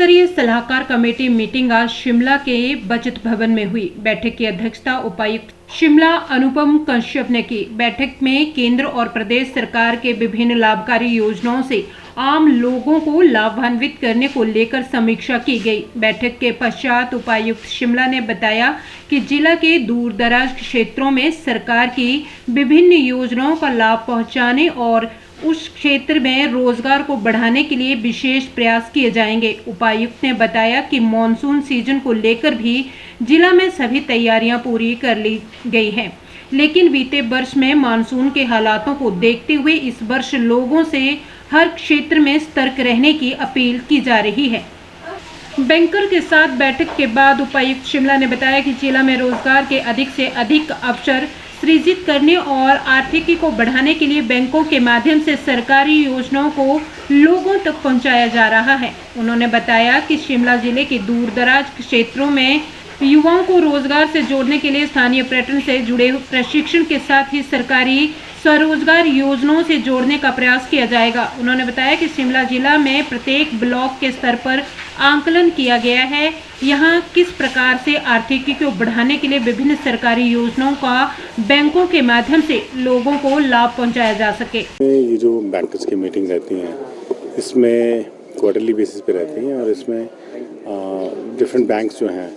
स्तरीय सलाहकार committee meeting आज शिमला के बचत भवन में हुई। बैठक की अध्यक्षता उपायुक्त शिमला अनुपम कश्यप ने की। बैठक में केंद्र और प्रदेश सरकार के विभिन्न लाभकारी योजनाओं से आम लोगों को लाभान्वित करने को लेकर समीक्षा की गई। बैठक के पश्चात उपायुक्त शिमला ने बताया कि जिला के दूर दराज क्षेत्रों में सरकार की विभिन्न योजनाओं का लाभ पहुंचाने और उस क्षेत्र में रोजगार को बढ़ाने के लिए विशेष प्रयास किए जाएंगे। उपायुक्त ने बताया कि मॉनसून सीजन को लेकर भी जिला में सभी तैयारियां पूरी कर ली गई हैं, लेकिन बीते वर्ष में मानसून के हालातों को देखते हुए इस वर्ष लोगों से हर क्षेत्र में सतर्क रहने की अपील की जा रही है। बैंकर के साथ बैठक के बाद उपायुक्त शिमला ने बताया कि जिला में रोजगार के अधिक से अधिक अवसर सृजित करने और आर्थिकी को बढ़ाने के लिए बैंकों के माध्यम से सरकारी योजनाओं को लोगों तक पहुंचाया जा रहा है। उन्होंने बताया कि शिमला जिले के दूर दराज क्षेत्रों में युवाओं को रोजगार से जोड़ने के लिए स्थानीय पर्यटन से जुड़े प्रशिक्षण के साथ ही सरकारी स्वरोजगार योजनाओं से जोड़ने का प्रयास किया जाएगा। उन्होंने बताया कि शिमला जिला में प्रत्येक ब्लॉक के स्तर पर आंकलन किया गया है, यहाँ किस प्रकार से आर्थिकी को बढ़ाने के लिए विभिन्न सरकारी योजनाओं का बैंकों के माध्यम से लोगों को लाभ पहुंचाया जा सके। ये जो बैंकर्स की मीटिंग रहती हैं इसमें क्वार्टरली बेसिस पे रहती हैं और इसमें डिफरेंट बैंक्स जो हैं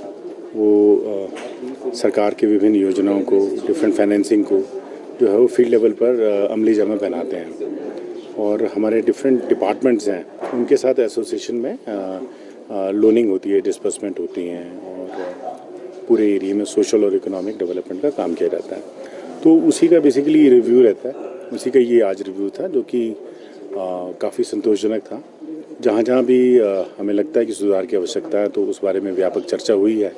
वो सरकार की विभिन्न योजनाओं को, डिफरेंट फाइनेंसिंग को जो है वो फील्ड लेवल पर अमली जामा पहनाते हैं और हमारे डिफरेंट डिपार्टमेंट्स हैं उनके साथ एसोसिएशन में लोनिंग होती है, डिस्बर्समेंट होती हैं और पूरे एरिया में सोशल और इकोनॉमिक डेवलपमेंट का काम किया जाता है। तो उसी का बेसिकली रिव्यू रहता है, उसी का ये आज रिव्यू था जो कि काफ़ी संतोषजनक था। जहाँ भी हमें लगता है कि सुधार की आवश्यकता है तो उस बारे में व्यापक चर्चा हुई है।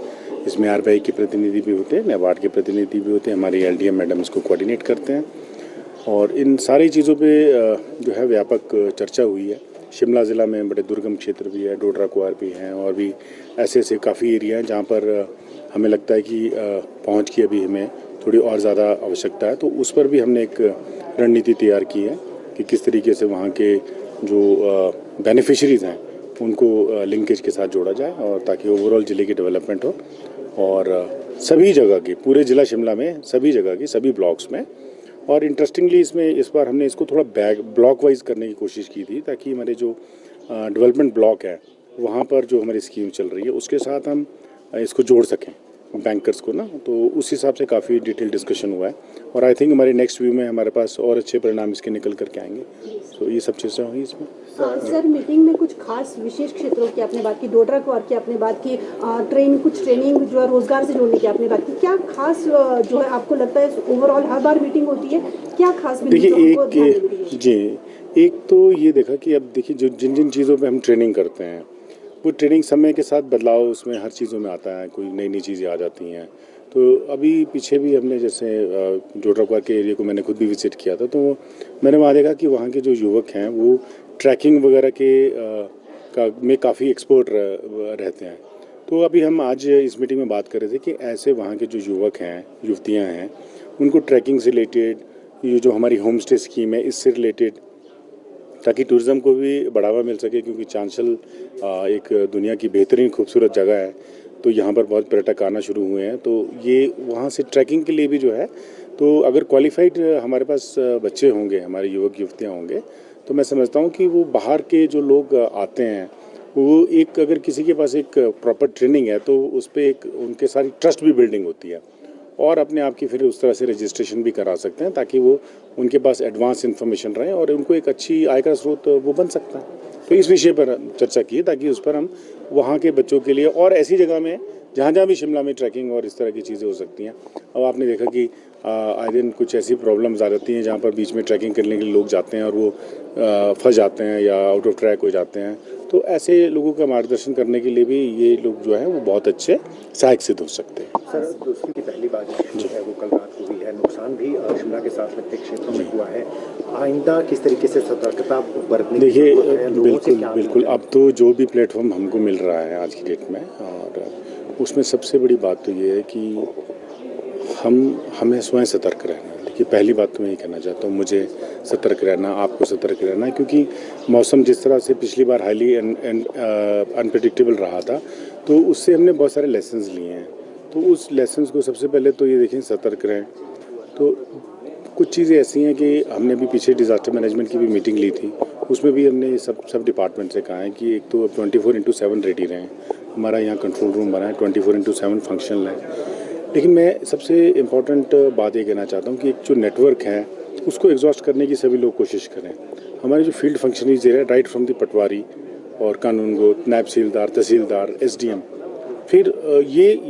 इसमें आरबीआई के प्रतिनिधि भी होते हैं, नाबार्ड के प्रतिनिधि भी होते हैं, हमारी एलडीएम मैडम इसको कोऑर्डिनेट करते हैं और इन सारी चीज़ों पे जो है व्यापक चर्चा हुई है। शिमला ज़िला में बड़े दुर्गम क्षेत्र भी है, डोडरा कुआर भी हैं और भी ऐसे काफ़ी एरिया हैं जहाँ पर हमें लगता है कि पहुँच की अभी हमें थोड़ी और ज़्यादा आवश्यकता है। तो उस पर भी हमने एक रणनीति तैयार की है कि किस तरीके से वहाँ के जो बेनिफिशरीज़ हैं उनको लिंकेज के साथ जोड़ा जाए और ताकि ओवरऑल ज़िले की डेवलपमेंट हो और सभी जगह की, पूरे ज़िला शिमला में सभी जगह की, सभी ब्लॉक्स में। और इंटरेस्टिंगली इसमें इस बार हमने इसको थोड़ा ब्लॉक वाइज करने की कोशिश की थी ताकि हमारे जो डेवलपमेंट ब्लॉक है वहाँ पर जो हमारी स्कीम चल रही है उसके साथ हम इसको जोड़ सकें बैंकर्स को ना, तो उस हिसाब से काफ़ी डिटेल डिस्कशन हुआ है और आई थिंक हमारे नेक्स्ट व्यू में हमारे पास और अच्छे परिणाम इसके निकल करके आएंगे। तो ये सब चीज़ें हुई इसमें। सर मीटिंग में कुछ खास विशेष क्षेत्रों की आपने बात की, डोडरा कुआर की आपने बात की, ट्रेनिंग जो है रोजगार से जोड़ने की आपने बात की, क्या खास जो है आपको लगता है ओवरऑल हर बार मीटिंग होती है, क्या खास? देखिए एक तो ये देखा कि अब देखिए जो जिन चीज़ों पर हम ट्रेनिंग करते हैं वो ट्रेनिंग समय के साथ बदलाव उसमें हर चीज़ों में आता है, कोई नई चीज़ें आ जाती हैं। तो अभी पीछे भी हमने जैसे डोडरा कुआर के एरिया को मैंने खुद भी विजिट किया था, तो मैंने वहाँ देखा कि वहाँ के जो युवक हैं वो ट्रैकिंग वगैरह के में काफ़ी एक्सपर्ट रहते हैं। तो अभी हम आज इस मीटिंग में बात कर रहे थे कि ऐसे वहाँ के जो युवक हैं, युवतियाँ हैं, उनको ट्रैकिंग से रिलेटेड, ये जो हमारी होम स्टे स्कीम है इससे रिलेटेड, ताकि टूरिज़्म को भी बढ़ावा मिल सके क्योंकि चांशल एक दुनिया की बेहतरीन खूबसूरत जगह है। तो यहाँ पर बहुत पर्यटक आना शुरू हुए हैं, तो ये वहाँ से ट्रैकिंग के लिए भी जो है, तो अगर क्वालिफाइड हमारे पास बच्चे होंगे, हमारे युवक युवतियाँ होंगे, तो मैं समझता हूँ कि वो बाहर के जो लोग आते हैं वो एक अगर किसी के पास एक प्रॉपर ट्रेनिंग है तो उस पर एक उनके सारी ट्रस्ट भी बिल्डिंग होती है और अपने आप की फिर उस तरह से रजिस्ट्रेशन भी करा सकते हैं ताकि वो उनके पास एडवांस इन्फॉर्मेशन रहे और उनको एक अच्छी आय का स्रोत वो बन सकता है। तो इस विषय पर चर्चा की ताकि उस पर हम वहाँ के बच्चों के लिए और ऐसी जगह में जहाँ भी शिमला में ट्रैकिंग और इस तरह की चीज़ें हो सकती हैं। अब आपने देखा कि आए दिन कुछ ऐसी प्रॉब्लम्स आ जाती हैं जहाँ पर बीच में ट्रैकिंग करने के लिए लोग जाते हैं और वो फंस जाते हैं या आउट ऑफ ट्रैक हो जाते हैं। तो ऐसे लोगों का मार्गदर्शन करने के लिए भी ये लोग जो हैं वो बहुत अच्छे सहायक सिद्ध हो सकते हैं। सर दोस्तों की पहली बात जो है वो कल रात को हुई है, नुकसान भी शिमला के साथ लगते क्षेत्रों में हुआ है, आइंदा किस तरीके से सतर्कता बरतनी? देखिए बिल्कुल अब तो जो भी प्लेटफॉर्म हमको मिल रहा है आज की डेट में और उसमें सबसे बड़ी बात तो ये है कि हमें स्वयं सतर्क रहना है। देखिए, पहली बात तो मैं ये कहना चाहता हूँ, मुझे सतर्क रहना, आपको सतर्क रहना है, क्योंकि मौसम जिस तरह से पिछली बार हाईली अनप्रेडिक्टेबल रहा था, तो उससे हमने बहुत सारे लेसन्स लिए हैं। तो उस लेसन्स को सबसे पहले तो ये देखें, सतर्क रहें। तो कुछ चीज़ें ऐसी हैं कि हमने अभी पीछे डिज़ास्टर मैनेजमेंट की भी मीटिंग ली थी, उसमें भी हमने सब डिपार्टमेंट से कहा है कि एक तो 24/7 रेडी रहें। हमारा यहाँ कंट्रोल रूम बना है, 24/7 फंक्शनल है। लेकिन मैं सबसे इम्पॉर्टेंट बात ये कहना चाहता हूँ कि एक जो नेटवर्क है उसको एग्जॉस्ट करने की सभी लोग कोशिश करें। हमारे जो फील्ड फंक्शनरीज है, राइट फ्रॉम द पटवारी और कानूनगो, नायब तहसीलदार, तहसीलदार, SDM, फिर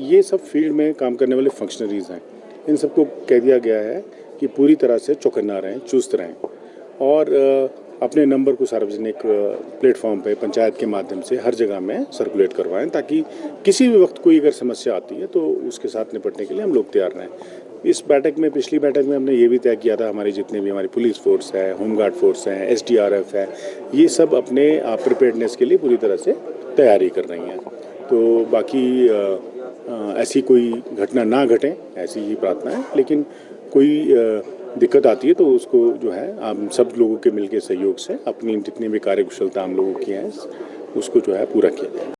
ये सब फील्ड में काम करने वाले फंक्शनरीज हैं, इन सबको कह दिया गया है कि पूरी तरह से चौकन्ना रहें, चुस्त रहें और अपने नंबर को सार्वजनिक प्लेटफॉर्म पे पंचायत के माध्यम से हर जगह में सर्कुलेट करवाएं, ताकि किसी भी वक्त कोई अगर समस्या आती है तो उसके साथ निपटने के लिए हम लोग तैयार रहें। इस बैठक में, पिछली बैठक में हमने ये भी तय किया था, हमारी जितने भी हमारी पुलिस फोर्स है, होमगार्ड फोर्स है, SDRF है, ये सब अपने प्रिपेयर्डनेस के लिए पूरी तरह से तैयारी कर रही हैं। तो बाकी ऐसी कोई घटना ना घटे, ऐसी ही प्रार्थना है। लेकिन कोई दिक्कत आती है तो उसको जो है हम सब लोगों के मिलकर सहयोग से अपनी जितनी भी कार्यकुशलता हम लोगों की है उसको जो है पूरा किया जाए।